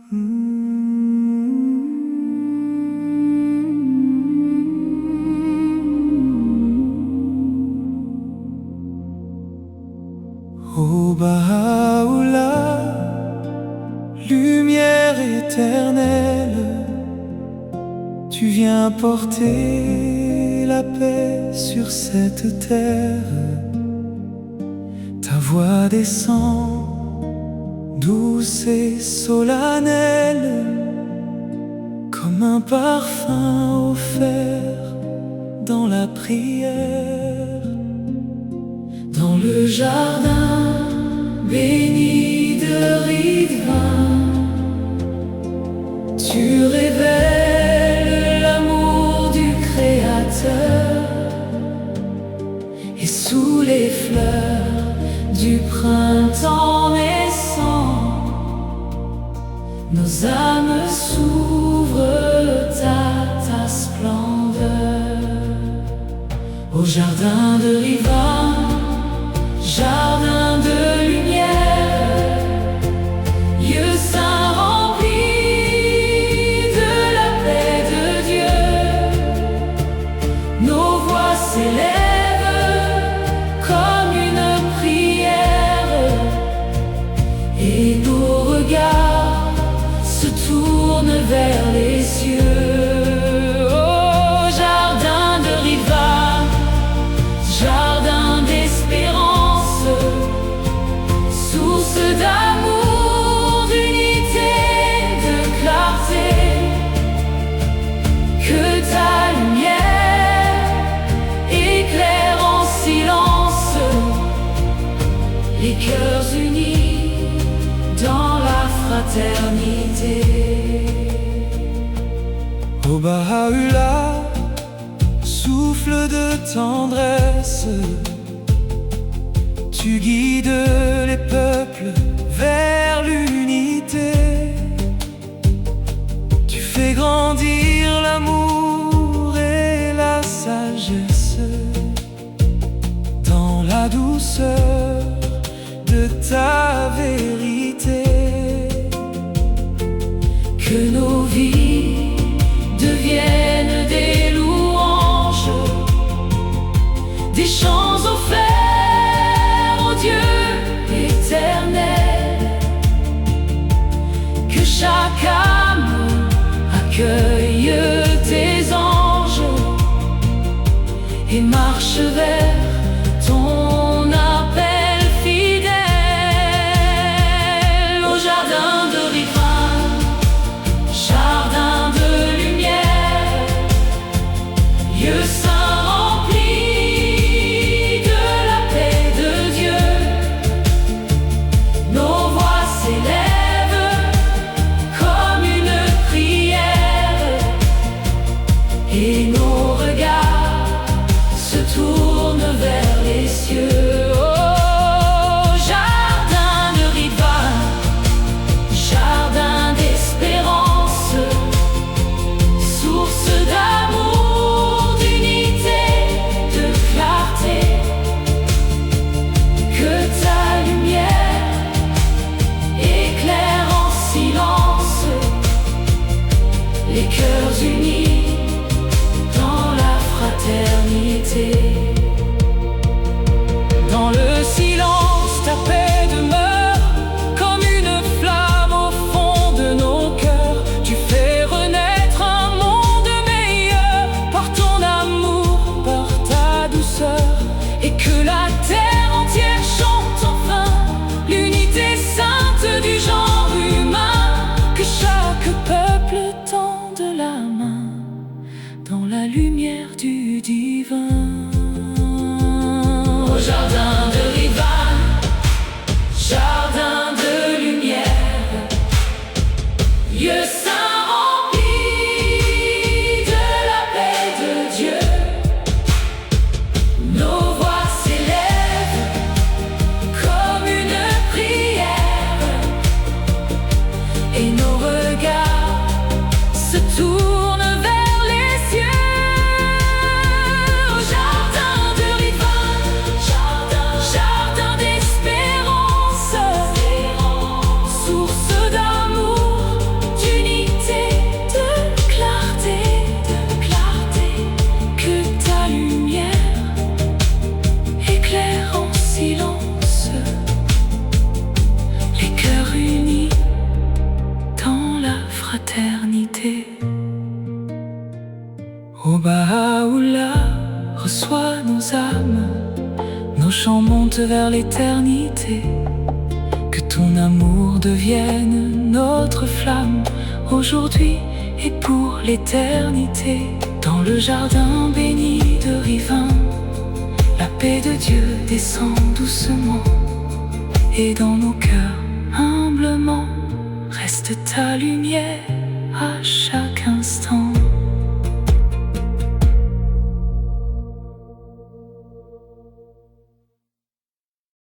Ô Baha'u'llah, lumière éternelle, tu viens porter la paix sur cette terre. Ta voix descend, douce et solennelle, comme un parfum offert dans la prière. Dans le jardin béni de Ridvan, tu révèles l'amour du Créateur. Et sous les fleurs du printemps naissant, nos âmes s'ouvrent à ta splendeur. Au jardin de Ridvan, jardin de lumière, lieu saint rempli de la paix de Dieu, nos voix s'élèvent comme une prière, et nos regards se tournent vers les cieux. Au jardin de Ridvan, jardin d'espérance, source d'amour, d'unité, de clarté, que ta lumière éclaire en silence les cœurs unis dans la fraternité. Ô Baha'u'llah, souffle de tendresse, tu guides les peuples vers l'unité. Tu fais grandir l'amour et la sagesse dans la douceur de ta vérité. Que nos vies deviennent des louanges, des chants offerts au Dieu éternel. Que chaque âme accueille tes anges et marche vers ton appel fidèle. Au jardin de Ridvan, jardin de lumière, lieu saint rempli de la paix de Dieu, nos voix s'élèvent comme une prière, et nos regards se tournent vers l'éternité. Que ton amour devienne notre flamme, aujourd'hui et pour l'éternité. Dans le jardin béni de Rivin, la paix de Dieu descend doucement, et dans nos cœurs humblement reste ta lumière à chaque instant.